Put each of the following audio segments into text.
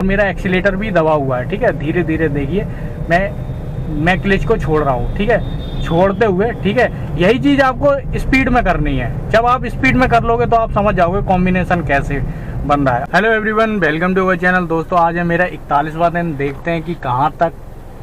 मेरा एक्सीलेटर भी दबा हुआ है। ठीक है, धीरे धीरे देखिए मैं क्लच को छोड़ रहा हूँ। ठीक है, छोड़ते हुए, ठीक है, यही चीज़ आपको स्पीड में करनी है। जब आप स्पीड में कर लोगे तो आप समझ जाओगे कॉम्बिनेशन कैसे बन रहा है। Hello everyone, welcome to our channel. दोस्तों आज है मेरा 41वां दिन। देखते हैं कि कहाँ तक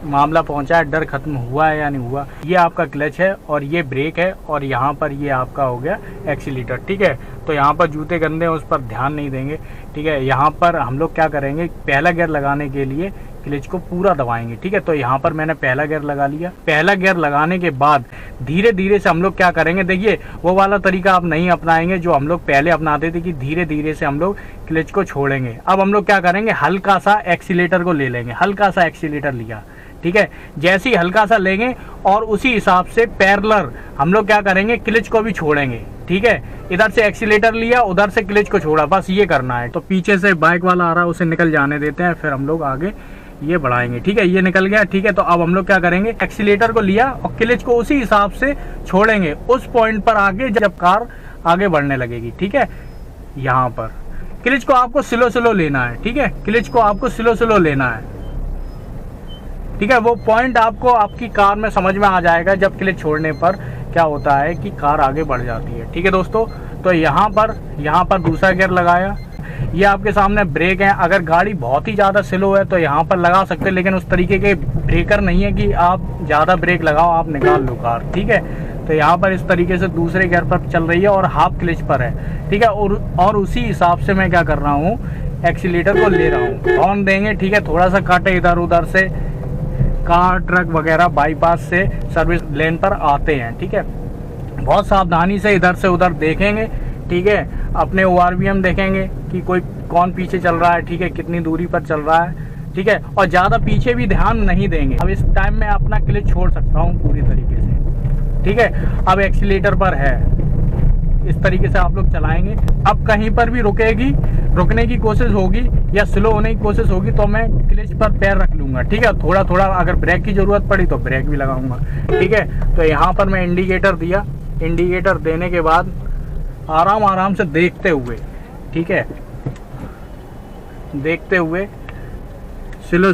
मामला पहुंचा है, डर खत्म हुआ है या नहीं हुआ। ये आपका क्लच है और ये ब्रेक है और यहाँ पर ये आपका हो गया एक्सीलेटर। ठीक है, तो यहाँ पर जूते गंदे हैं, उस पर ध्यान नहीं देंगे। ठीक है, यहाँ पर हम लोग क्या करेंगे, पहला गियर लगाने के लिए क्लच को पूरा दबाएंगे। ठीक है, तो यहाँ पर मैंने पहला गियर लगा लिया। पहला गियर लगाने के बाद धीरे धीरे से हम लोग क्या करेंगे, देखिए वो वाला तरीका आप नहीं अपनाएंगे जो हम लोग पहले अपनाते थे कि धीरे धीरे से हम लोग क्लच को छोड़ेंगे। अब हम लोग क्या करेंगे, हल्का सा एक्सीलेटर को ले लेंगे। हल्का सा एक्सीलेटर लिया, ठीक है, जैसे ही हल्का सा लेंगे और उसी हिसाब से पैरेलल हम लोग क्या करेंगे, क्लच को भी छोड़ेंगे। ठीक है, इधर से एक्सीलेटर लिया, उधर से क्लच को छोड़ा, बस ये करना है। तो पीछे से बाइक वाला आ रहा है, उसे निकल जाने देते हैं, फिर हम लोग आगे ये बढ़ाएंगे। ठीक है, ये निकल गया। ठीक है, तो अब हम लोग क्या करेंगे, एक्सीलेटर को लिया और क्लच को उसी हिसाब से छोड़ेंगे उस पॉइंट पर आगे जब कार आगे बढ़ने लगेगी। ठीक है, यहाँ पर क्लच को आपको स्लो स्लो लेना है। ठीक है, क्लच को आपको स्लो स्लो लेना है। ठीक है, वो पॉइंट आपको आपकी कार में समझ में आ जाएगा जब क्लच छोड़ने पर क्या होता है कि कार आगे बढ़ जाती है। ठीक है दोस्तों, तो यहाँ पर दूसरा गियर लगाया। ये आपके सामने ब्रेक है। अगर गाड़ी बहुत ही ज़्यादा स्लो है तो यहाँ पर लगा सकते हैं, लेकिन उस तरीके के ब्रेकर नहीं है कि आप ज़्यादा ब्रेक लगाओ आप निकाल लो कार। ठीक है, तो यहाँ पर इस तरीके से दूसरे गियर पर चल रही है और हाफ क्लच पर है। ठीक है, और उसी हिसाब से मैं क्या कर रहा हूँ, एक्सीलेटर को ले रहा हूँ। हॉर्न देंगे। ठीक है, थोड़ा सा काटे इधर उधर से, कार ट्रक वगैरह बाईपास से सर्विस लेन पर आते हैं। ठीक है, बहुत सावधानी से इधर से उधर देखेंगे। ठीक है, अपने ORVM देखेंगे कि कौन पीछे चल रहा है। ठीक है, कितनी दूरी पर चल रहा है। ठीक है, और ज़्यादा पीछे भी ध्यान नहीं देंगे। अब इस टाइम में अपना क्लच छोड़ सकता हूँ पूरी तरीके से। ठीक है, अब एक्सीलेटर पर है, इस तरीके से आप लोग चलाएंगे। अब कहीं पर भी रुकने की कोशिश होगी या स्लो होने की कोशिश होगी तो मैं क्लच पर पैर रख लूंगा। ठीक है, थोड़ा थोड़ा अगर ब्रेक की जरूरत पड़ी तो ब्रेक भी लगाऊंगा। ठीक है, तो यहाँ पर मैं इंडिकेटर दिया। इंडिकेटर देने के बाद आराम से देखते हुए, ठीक है, देखते हुए स्लो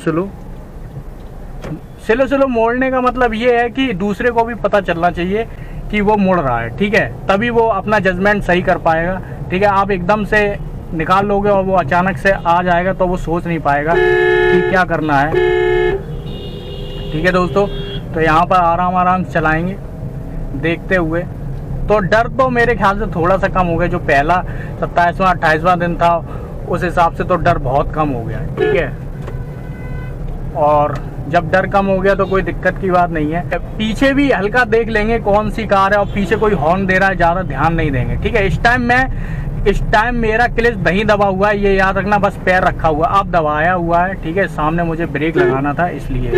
स्लो मोड़ने का मतलब ये है कि दूसरे को भी पता चलना चाहिए कि वो मुड़ रहा है। ठीक है, तभी वो अपना जजमेंट सही कर पाएगा। ठीक है, आप एकदम से निकाल लोगे और वो अचानक से आ जाएगा तो वो सोच नहीं पाएगा कि क्या करना है। ठीक है दोस्तों, तो यहाँ पर आराम से चलाएंगे देखते हुए। तो डर तो मेरे ख्याल से थोड़ा सा कम हो गया। जो पहला 27वां 28वां दिन था उस हिसाब से तो डर बहुत कम हो गया। ठीक है, और जब डर कम हो गया तो कोई दिक्कत की बात नहीं है। पीछे भी हल्का देख लेंगे कौन सी कार है और पीछे कोई हॉर्न दे रहा है, ज़्यादा ध्यान नहीं देंगे। ठीक है, इस टाइम मेरा क्लच नहीं दबा हुआ है, ये याद रखना, बस पैर रखा हुआ। अब दबाया हुआ है। ठीक है, सामने मुझे ब्रेक लगाना था इसलिए।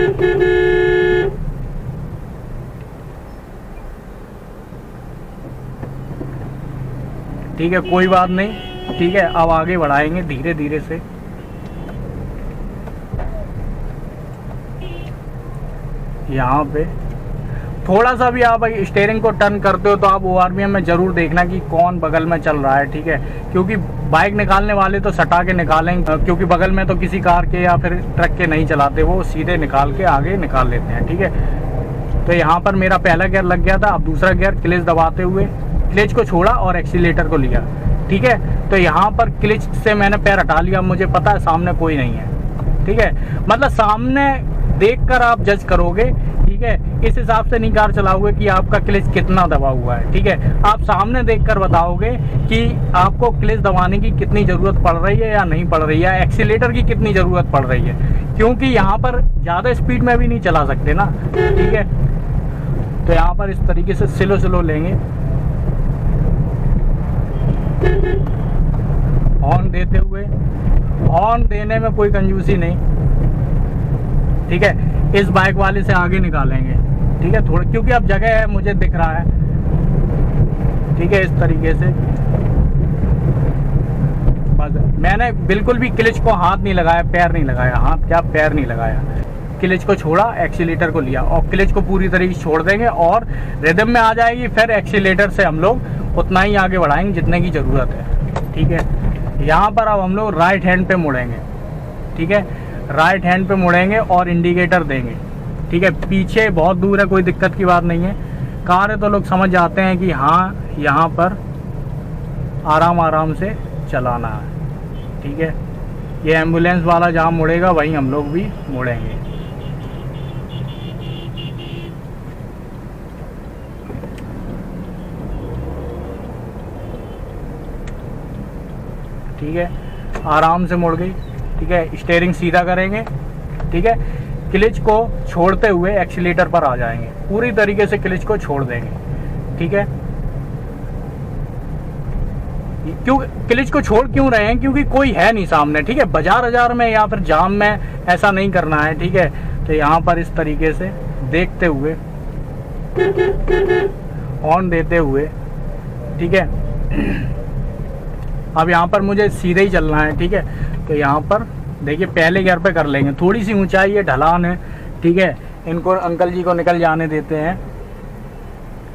ठीक है, कोई बात नहीं। ठीक है, अब आगे बढ़ाएंगे धीरे धीरे से। यहाँ पे थोड़ा सा भी आप स्टीयरिंग को टर्न करते हो तो आप ORVM में ज़रूर देखना कि कौन बगल में चल रहा है। ठीक है, क्योंकि बाइक निकालने वाले तो सटा के निकालेंगे, क्योंकि बगल में तो किसी कार के या फिर ट्रक के नहीं चलाते, वो सीधे निकाल के आगे निकाल लेते हैं। ठीक है, तो यहाँ पर मेरा पहला गियर लग गया था। अब दूसरा गियर क्लच दबाते हुए क्लच को छोड़ा और एक्सीलेटर को लिया। ठीक है, तो यहाँ पर क्लच से मैंने पैर हटा लिया। मुझे पता है सामने कोई नहीं है। ठीक है, मतलब सामने देखकर आप जज करोगे। ठीक है, इस हिसाब से नहीं कार चलाओगे कि आपका क्लच कितना दबा हुआ है। ठीक है, आप सामने देखकर बताओगे कि आपको क्लच दबाने की कितनी ज़रूरत पड़ रही है या नहीं पड़ रही है, एक्सीलेटर की कितनी ज़रूरत पड़ रही है, क्योंकि यहाँ पर ज़्यादा स्पीड में भी नहीं चला सकते ना। ठीक है, तो यहाँ पर इस तरीके से स्लो लेंगे, हॉर्न देते हुए। हॉर्न देने में कोई कंजूसी नहीं। ठीक है, इस बाइक वाले से आगे निकालेंगे। ठीक है, थोड़ा, क्योंकि अब जगह है, मुझे दिख रहा है। ठीक है, इस तरीके से बस मैंने बिल्कुल भी क्लच को हाथ नहीं लगाया, पैर नहीं लगाया, हाथ क्या पैर नहीं लगाया। क्लच को छोड़ा, एक्सीलेटर को लिया और क्लच को पूरी तरीके से छोड़ देंगे और रिदम में आ जाएगी। फिर एक्सीलेटर से हम लोग उतना ही आगे बढ़ाएंगे जितने की ज़रूरत है। ठीक है, यहाँ पर अब हम लोग राइट हैंड पे मुड़ेंगे। ठीक है, राइट हैंड पे मुड़ेंगे और इंडिकेटर देंगे, ठीक है। पीछे बहुत दूर है, कोई दिक्कत की बात नहीं है, कार है तो लोग समझ जाते हैं कि हाँ यहाँ पर आराम आराम से चलाना है, ठीक है। ये एम्बुलेंस वाला जहाँ मुड़ेगा वहीं हम लोग भी मुड़ेंगे। ठीक है, आराम से मुड़ गई, ठीक है। स्टीयरिंग सीधा करेंगे, ठीक है। क्लच को छोड़ते हुए एक्सीलेटर पर आ जाएंगे, पूरी तरीके से क्लच को छोड़ देंगे, ठीक है। क्यों क्लच को छोड़ क्यों रहे हैं? क्योंकि कोई है नहीं सामने, ठीक है। बाजार में या फिर जाम में ऐसा नहीं करना है, ठीक है। तो यहाँ पर इस तरीके से देखते हुए, हॉर्न देते हुए, ठीक है। अब यहाँ पर मुझे सीधे ही चलना है, ठीक है। तो यहाँ पर देखिए पहले गियर पे कर लेंगे, थोड़ी सी ऊंचाई है, ढलान है, ठीक है। इनको अंकल जी को निकल जाने देते हैं,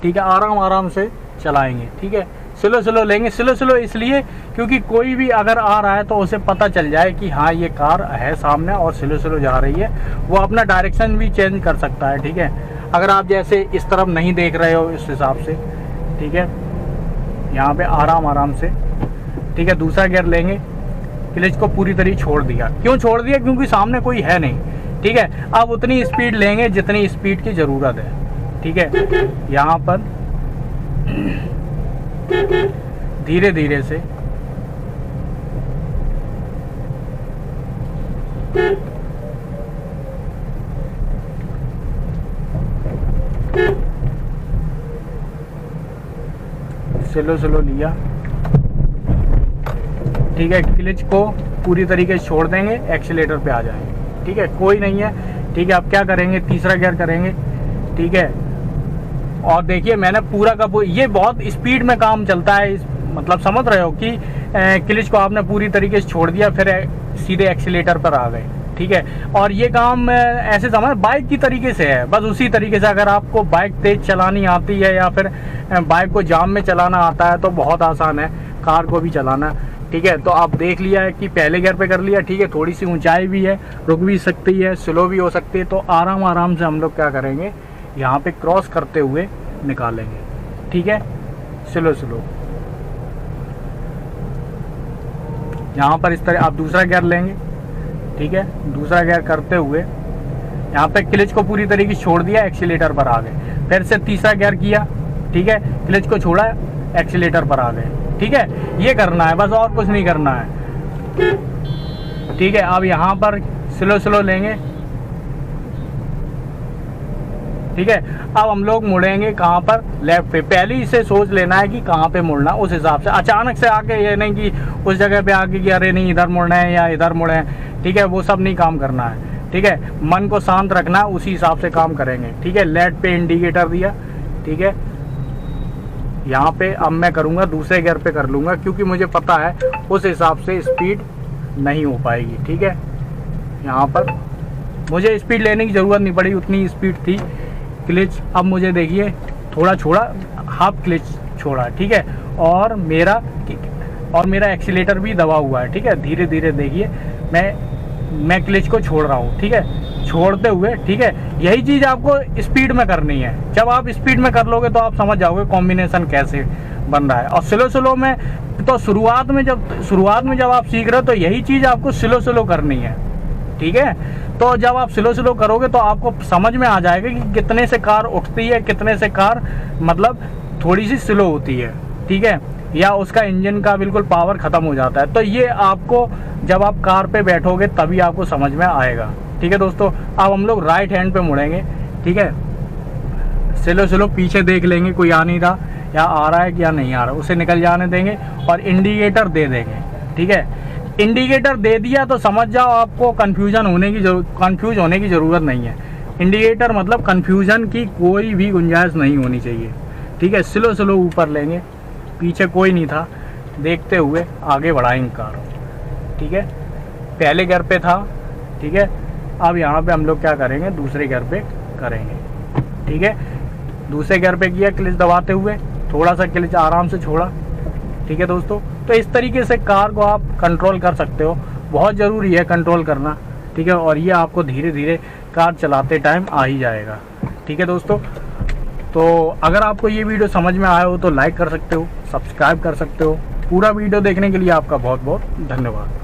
ठीक है। आराम आराम से चलाएंगे, ठीक है। स्लो स्लो लेंगे, स्लो स्लो इसलिए क्योंकि कोई भी अगर आ रहा है तो उसे पता चल जाए कि हाँ ये कार है सामने और स्लो स्लो जा रही है, वो अपना डायरेक्शन भी चेंज कर सकता है, ठीक है। अगर आप जैसे इस तरफ नहीं देख रहे हो इस हिसाब से, ठीक है। यहाँ पे आराम आराम से, ठीक है। दूसरा गियर लेंगे, क्लच को पूरी तरह छोड़ दिया। क्यों छोड़ दिया? क्योंकि सामने कोई है नहीं, ठीक है। अब उतनी स्पीड लेंगे जितनी स्पीड की ज़रूरत है, ठीक है। यहाँ पर धीरे धीरे से स्लो स्लो लिया, ठीक है। क्लच को पूरी तरीके से छोड़ देंगे, एक्सीलेटर पे आ जाएंगे, ठीक है। कोई नहीं है, ठीक है। अब क्या करेंगे? तीसरा गियर करेंगे, ठीक है। और देखिए मैंने पूरा का ये बहुत स्पीड में काम चलता है, मतलब समझ रहे हो कि क्लच को आपने पूरी तरीके से छोड़ दिया, फिर सीधे एक्सीलेटर पर आ गए, ठीक है। और ये काम ऐसे समझ बाइक की तरीके से है, बस उसी तरीके से। अगर आपको बाइक तेज चलानी आती है या फिर बाइक को जाम में चलाना आता है तो बहुत आसान है कार को भी चलाना, ठीक है। तो आप देख लिया है कि पहले गियर पे कर लिया, ठीक है। थोड़ी सी ऊंचाई भी है, रुक भी सकती है, स्लो भी हो सकती है। तो आराम आराम से हम लोग क्या करेंगे, यहाँ पे क्रॉस करते हुए निकालेंगे, ठीक है। स्लो स्लो यहाँ पर इस तरह आप दूसरा गियर लेंगे, ठीक है। दूसरा गियर करते हुए यहाँ पे क्लच को पूरी तरीके से छोड़ दिया, एक्सीलेटर पर आ गए। फिर से तीसरा गियर किया, ठीक है। क्लच को छोड़ा, एक्सीलेटर पर आ गए, ठीक है। ये करना है बस, और कुछ नहीं करना है, ठीक है। अब यहाँ पर स्लो स्लो लेंगे, ठीक है। अब हम लोग मुड़ेंगे कहाँ पर? लेफ्ट पे। पहले ही से सोच लेना है कि कहाँ पे मुड़ना, उस हिसाब से। अचानक से आके ये नहीं कि उस जगह पे आके कि अरे नहीं इधर मुड़ना है या इधर मुड़े हैं, ठीक है। वो सब नहीं काम करना है, ठीक है। मन को शांत रखना है, उसी हिसाब से काम करेंगे, ठीक है। लेफ्ट पे इंडिकेटर दिया, ठीक है। यहाँ पे अब मैं करूँगा दूसरे गियर पे कर लूँगा, क्योंकि मुझे पता है उस हिसाब से स्पीड नहीं हो पाएगी, ठीक है। यहाँ पर मुझे स्पीड लेने की ज़रूरत नहीं पड़ी, उतनी स्पीड थी। क्लच अब मुझे देखिए थोड़ा छोड़ा, हाफ क्लच छोड़ा, ठीक है। और मेरा एक्सीलेटर भी दबा हुआ है, ठीक है। धीरे धीरे देखिए मैं क्लच को छोड़ रहा हूँ, ठीक है। छोड़ते हुए, ठीक है। यही चीज़ आपको स्पीड में करनी है। जब आप स्पीड में कर लोगे तो आप समझ जाओगे कॉम्बिनेशन कैसे बन रहा है। और स्लो स्लो में तो शुरुआत में जब आप सीख रहे हो तो यही चीज़ आपको स्लो स्लो करनी है, ठीक है। तो जब आप स्लो स्लो करोगे तो आपको समझ में आ जाएगा कि कितने से कार उठती है, कितने से कार मतलब थोड़ी सी स्लो होती है, ठीक है। या उसका इंजन का बिल्कुल पावर ख़त्म हो जाता है। तो ये आपको जब आप कार पे बैठोगे तभी आपको समझ में आएगा, ठीक है दोस्तों। अब हम लोग राइट हैंड पे मुड़ेंगे, ठीक है। स्लो स्लो पीछे देख लेंगे कोई आ नहीं रहा या आ रहा है या नहीं आ रहा, उसे निकल जाने देंगे और इंडिकेटर दे देंगे, ठीक है। इंडिकेटर दे दिया तो समझ जाओ आपको कंफ्यूज होने की ज़रूरत नहीं है। इंडिकेटर मतलब कंफ्यूजन की कोई भी गुंजाइश नहीं होनी चाहिए, ठीक है। स्लो स्लो ऊपर लेंगे, पीछे कोई नहीं था, देखते हुए आगे बढ़ाएंगे कार, ठीक है। पहले गियर पे था, ठीक है। अब यहाँ पे हम लोग क्या करेंगे, दूसरे गियर पे करेंगे, ठीक है। दूसरे गियर पे किया, क्लच दबाते हुए थोड़ा सा क्लच आराम से छोड़ा, ठीक है दोस्तों। तो इस तरीके से कार को आप कंट्रोल कर सकते हो। बहुत ज़रूरी है कंट्रोल करना, ठीक है। और ये आपको धीरे धीरे कार चलाते टाइम आ ही जाएगा, ठीक है दोस्तों। तो अगर आपको ये वीडियो समझ में आया हो तो लाइक कर सकते हो, सब्सक्राइब कर सकते हो। पूरा वीडियो देखने के लिए आपका बहुत बहुत धन्यवाद।